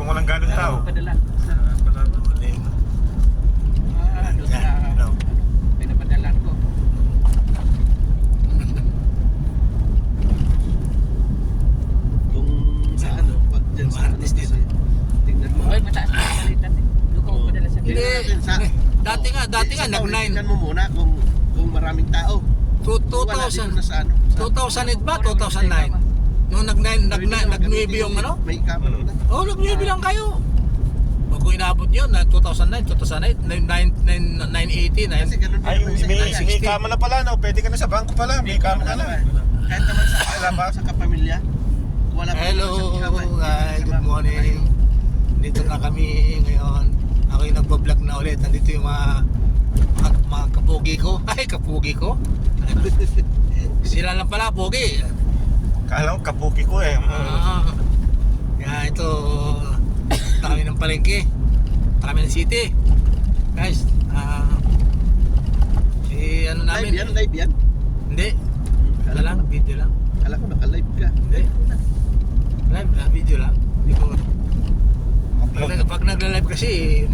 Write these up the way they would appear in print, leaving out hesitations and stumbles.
Kung walang ganun tao. Padala sa doon sa pinapadalan ko. Kung sa ano, pag dyan sa ano kasi, tingnan mo. Ay, mataas na palitan eh. Doon ko padala sa Hindi. Sa- Dati nga, nag-9. Tingnan mo muna kung maraming tao. Wala dito na 2000. sa ano. 2008 ba? 2009? Nung nag-9 yung ano? May camera na. Oh, nag-9 lang kayo. Pag kung inabot yun, 2009, 980, Kasi ganun din Ay, naman sa may Italia. kama na pala, no? Pwede ka na sa bangko pala. May kama ka na. Kahit naman sa kapamilya. Wala pa Hello naman sa kama. guys, good morning. Dito na kami ngayon. Ako yung nagbablog na ulit. Nandito yung mga kapugi ko. Ay, kapugi ko. Sila lang pala, pugi. Kala ko kabuki ko eh. Kaya ito, kami ng palengke. Kami ng city. Guys, si ano namin. Live yan? Hindi. Ano lang, video lang. Kala ko naka-live ka. Hindi. Live, video lang. Hindi ko. Pag nagla-live kasi,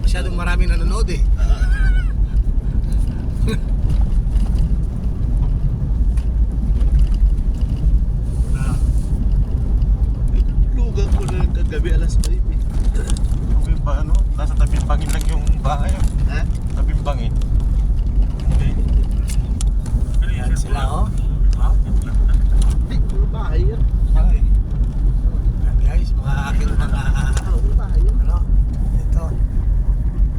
masyadong maraming nanonood eh. Lugar ko na kagabi alas 5 eh. Okay ba, ano? Nasa tabing bangin lang yung bahay. Ha? Tabing bangin. Okay. Yan sila oh. Hindi, puro bahay yan. Ay. Yan guys, mga aking mga Puro bahay yan. ano, ito.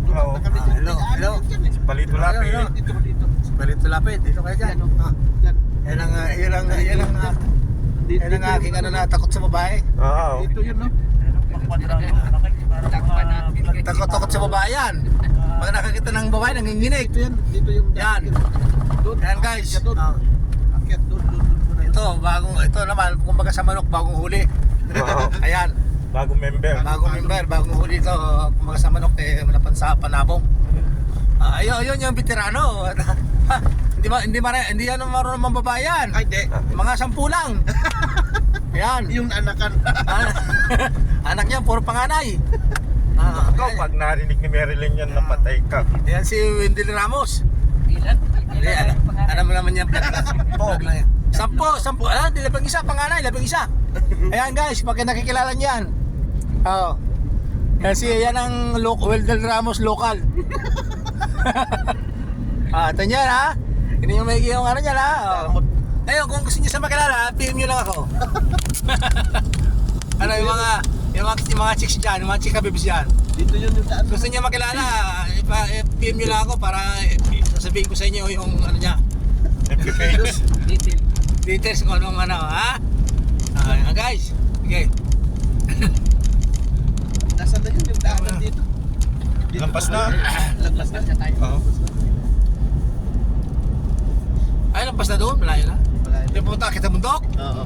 Oo. Hello, hello. Palito lapi. Hello. Dito. Balito lapit, dito kayo dyan. Yan. Yan ang aking ano na takot sa babae. Oo. Dito yun, no? Takpan natin. Takot sa babae yan. Pag nakakita ng babae, nanginginig. Dito yung... Yan. Doon. Yan guys. Akyat doon. Oh. Akyat doon. Ito, ito naman, kumbaga sa manok, bagong huli. Oo. Ayan, Bagong member. bagong member, bagong huli ito, kumbaga sa manok, napansa panabong. Ayun yung veterano. Hindi yan marunong mambabayan. Ay, di. Mga 10 lang. Yan. Yung anakan. Anak niya, puro panganay. Ikaw, pag narinig ni Marilyn yan, napatay ka. Yan si Wendell Ramos. Ilan? Hindi, alam mo naman yan. Vlog lang yan. 10. Di labing isa, panganay, labing isa. Ayan guys, pag nakikilala niyan. Oo. Yan ang Wendell Ramos local. Ito niyan ha. Hindi nyo may yung ano niyan ha. Ayun, kung gusto niyo sa makilala, PM nyo lang ako. Ano yung mga chicks dyan, yung mga chicka babes dyan. Dito yun yung daan. Gusto niya makilala, PM nyo lang ako para sasabihin ko sa inyo yung ano niya. FB page. Detail. Details kung anong ano, ha? Guys, okay. Nasaan na yun yung daanan dito? Lampas na. Lampas na. Sa tayo. Oo. Ay, lampas na doon, malayo na. Wala Hindi yun. pumunta kita bundok. Oo.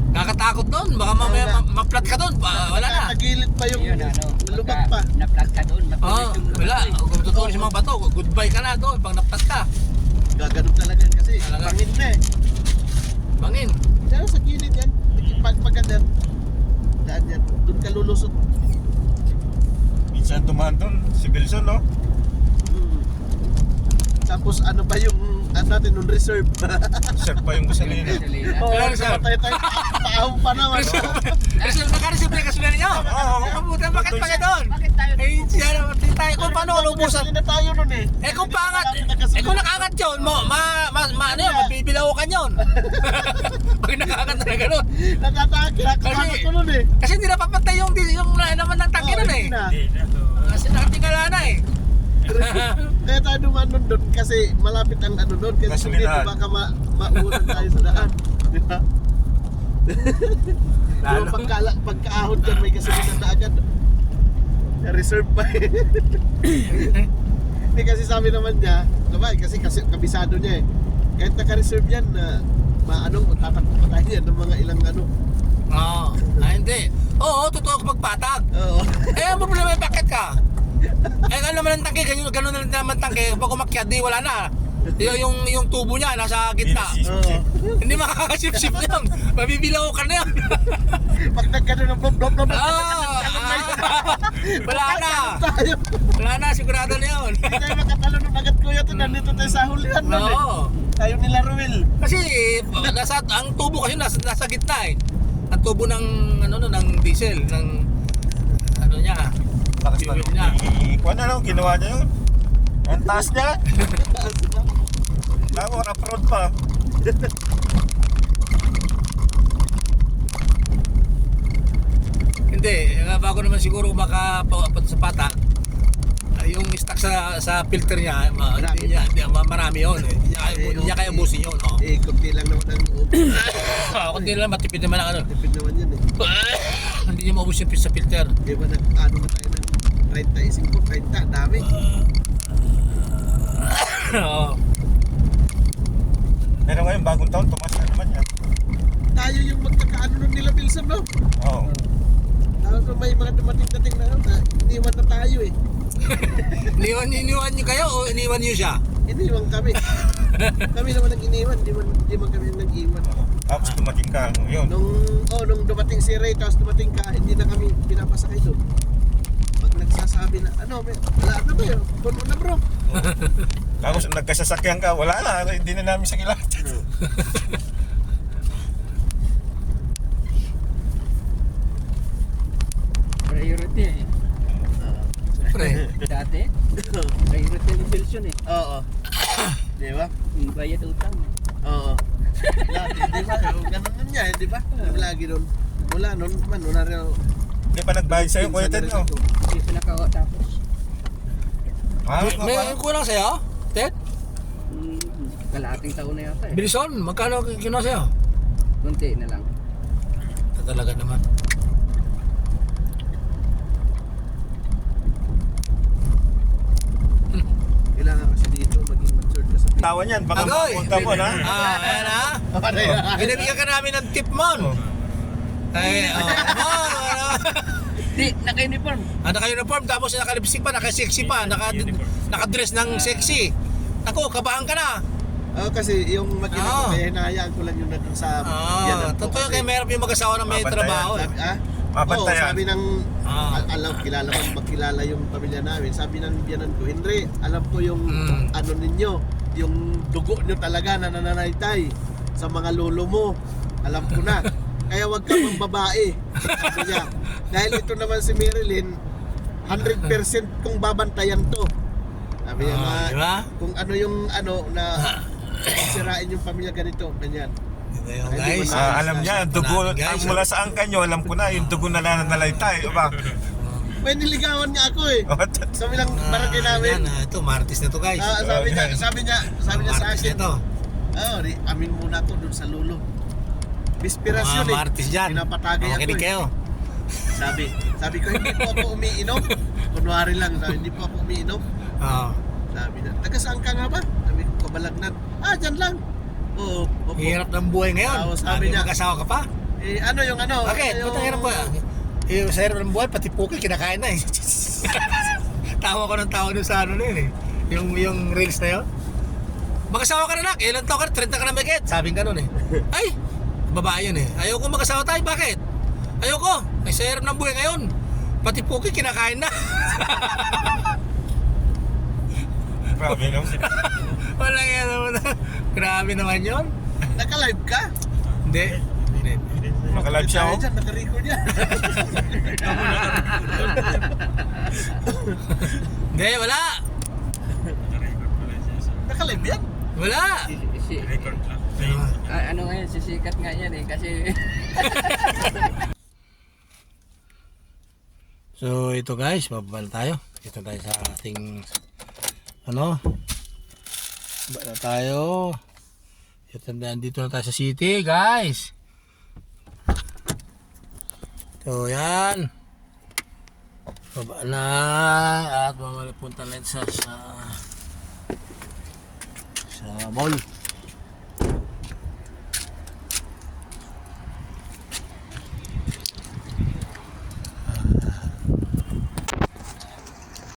Nakakatakot doon, baka mamaya ma-flat ka doon. Wala na. Nagilid pa yung Yun, ano. lubak pa. Na-plug ka doon. Oo, wala. Kung tutuloy sa mga bato, goodbye ka na doon pag naplat ka. Gaganon talaga yan kasi Talaga. pangin na eh. Bangin. Pero sa gilid yan. Pagpagandar. Daan yan. Doon ka lulusot. Minsan dumaan doon, si Bilson, no? Tapos ano ba yung natin nung reserve? Sir pa yung gasolina. Oo, Kailan reserve? tayo. Paahon pa naman. Reserve na ka, reserve na kasunod ninyo. Oo. Kamutan, bakit pa ka doon? Bakit tayo? Eh, siya naman, tayo kung paano lubusan. Gasolina tayo nun eh. Eh kung pangat, kung nakaangat yun, ano yun, mabibilawakan yun. Pag nakaangat na gano'n. Nakakaangat ko nun eh. Kasi hindi napapatay yung naman ng tangke nun eh. Hindi na. Kasi nakatingala na eh. Kaya tayo dumaan nun doon kasi malapit ang ano doon. Kasi kung dito Gasolinahan. baka mauunan tayo sa daan. Di ba? Lalo. Yung pagkaahon dyan may gasolina na agad. Reserve pa eh. Hindi kasi sabi naman niya, diba, kasi kabisado niya eh. Kahit naka-reserve yan na tatakbo pa tayo yan ng mga ilang ano. Oo. Hindi. Oo, totoo kapag patag. Oo. Eh, ang problema yung bakit ka? Eh, ano naman ang tangke, gano'n na lang naman tangke. Kapag umakyat, di wala na. yung tubo niya nasa gitna. Oo. Hindi makakasip-sip yan. Mabibilaw ka na yan. Pag nagkano ng blop. Wala na. Tayo. Wala na, sigurado na yun. Tayo makatalo ng agad kuya to. Nandito tayo sa hulihan nun eh. Oo. Tayo nila Ruel. Kasi ang tubo kasi nasa gitna eh. Ang tubo ng ng diesel ng niya. Lakas Fuel pa. niya. Kuha na lang, ginawa niya yun. Ang taas niya. Ako, na-prod pa. Hindi, bago naman siguro makapapunta sa pata, yung stock sa filter niya, marami yun. Hindi niya kaya ubusin yun. Oh. Kunti lang naman ang Kundi lang, matipid naman ang tipid naman yan eh. Hindi niya maubos yung sa filter. Di ba nag-ano ba tayo ng 35, 30, dami. Oo. Pero ngayon, bagong taon, tumas na naman yan. Tayo yung magkakaano nun nila Bilsam, no? Oo. Tapos may mga dumating-dating na iniwan na tayo eh. Iniwan niyo kayo o iniwan niyo siya? Iniwan kami. Kami naman ang iniwan, di man kami ang nag-iwan. Tapos dumating ka, yun. Nung dumating si Ray, tapos dumating ka, hindi na kami pinapasakay doon. Pag nagsasabi na, wala na ba yun? Puno na bro. Tapos nagkasasakyan ka, wala na, hindi na namin sa kilat. Priority eh. Pre. Dati, priority ni Wilson eh. Oo. Di ba? Yung bayad utang. Oo. Lagi, di ba? Ganun nun niya, di ba? Lagi doon. Wala nun man, wala rin. Hindi pa nagbayad sa'yo, Kuya Ted, no? Hindi pa nakakatapos. May kulang sa'yo? Ted? Kalahating taon na yata eh. Bilson, magkano kinuha sa'yo? Kunti na lang. Talaga naman. Kailangan kasi dito maging matured ka sa pin. Tawa niyan, baka Agoy! mapunta mo, na. Ayan ha? Binibigyan ka namin ng tip mon. Ay, Di, naka-uniform. naka-uniform tapos naka-lipstick pa, naka-sexy pa, naka-dress ng sexy. Ako, kabahan ka na. Kasi yung makina ko, Oo. kaya hinahayaan ko lang yung nandun sa biyanan ko Totoo kasi- kaya mayroon yung mag-asawa na may Mabantayan. trabaho. Sabi, Mabantayan. sabi ng, Ah. alam, kilala mo, magkilala yung pamilya namin. Sabi ng biyanan ko, Henry, alam ko yung ano ninyo, yung dugo nyo talaga na nananaytay sa mga lolo mo. Alam ko na. Kaya wag ka mang babae. Sabi niya. Dahil ito naman si Marilyn, 100% kung babantayan to. Sabi niya, Di ba? kung ano yung na sirain yung pamilya ganito, ganyan. Ito yung Ay, guys. di Alam niya, dugo, Guys, mula sa angkan nyo, alam ko na, yung dugo na nananalaytay. Diba? May niligawan nga ako eh. Sabi lang barangay namin. Ito, Martis na to guys. Sabi niya sa Martis akin. na to. Amin muna to dun sa lulo. Bispirasyon Mga Martis dyan. Pinapatagay ako Makinig eh. kayo. Sabi ko hindi po ako umiinom. Kunwari lang, hindi po ako umiinom. Oo. Sabi na, taga saan ka nga ba? Sabi ko, Kabalagnan. Dyan lang. Oo. Opo. Hirap ng buhay ngayon. Oo, sabi niya. Mag-asawa ka pa? Ano yung ano? Bakit? Ano Ba't ang hirap ba? Sa hirap ng buhay, pati puki kinakain na eh. Tawa ko ng tawa doon sa ano na yun eh. Yung reels na yun. Mag-asawa ka na nak, ilan taon ka na? 30 ka na magigit. Sabing ganun eh. Ay, babae yun eh. Ayoko mag-asawa tayo, bakit? Ayoko. Ay, sa hirap ng buhay ngayon. Pati puki kinakain na. Grabe, no? Wala yan naman. Grabe naman yun. Naka-live ka? Hindi. Naka-live siya, Tayo oh. dyan, naka-record yan. Hindi, wala. Naka-live yan? Wala. Ano ngayon, sisikat nga yan eh. Kasi So ito guys, bababa na tayo. Dito tayo sa ating baba na tayo. Dito na tayo sa city guys. So yan. Baba na at mamalipunta na sa mall.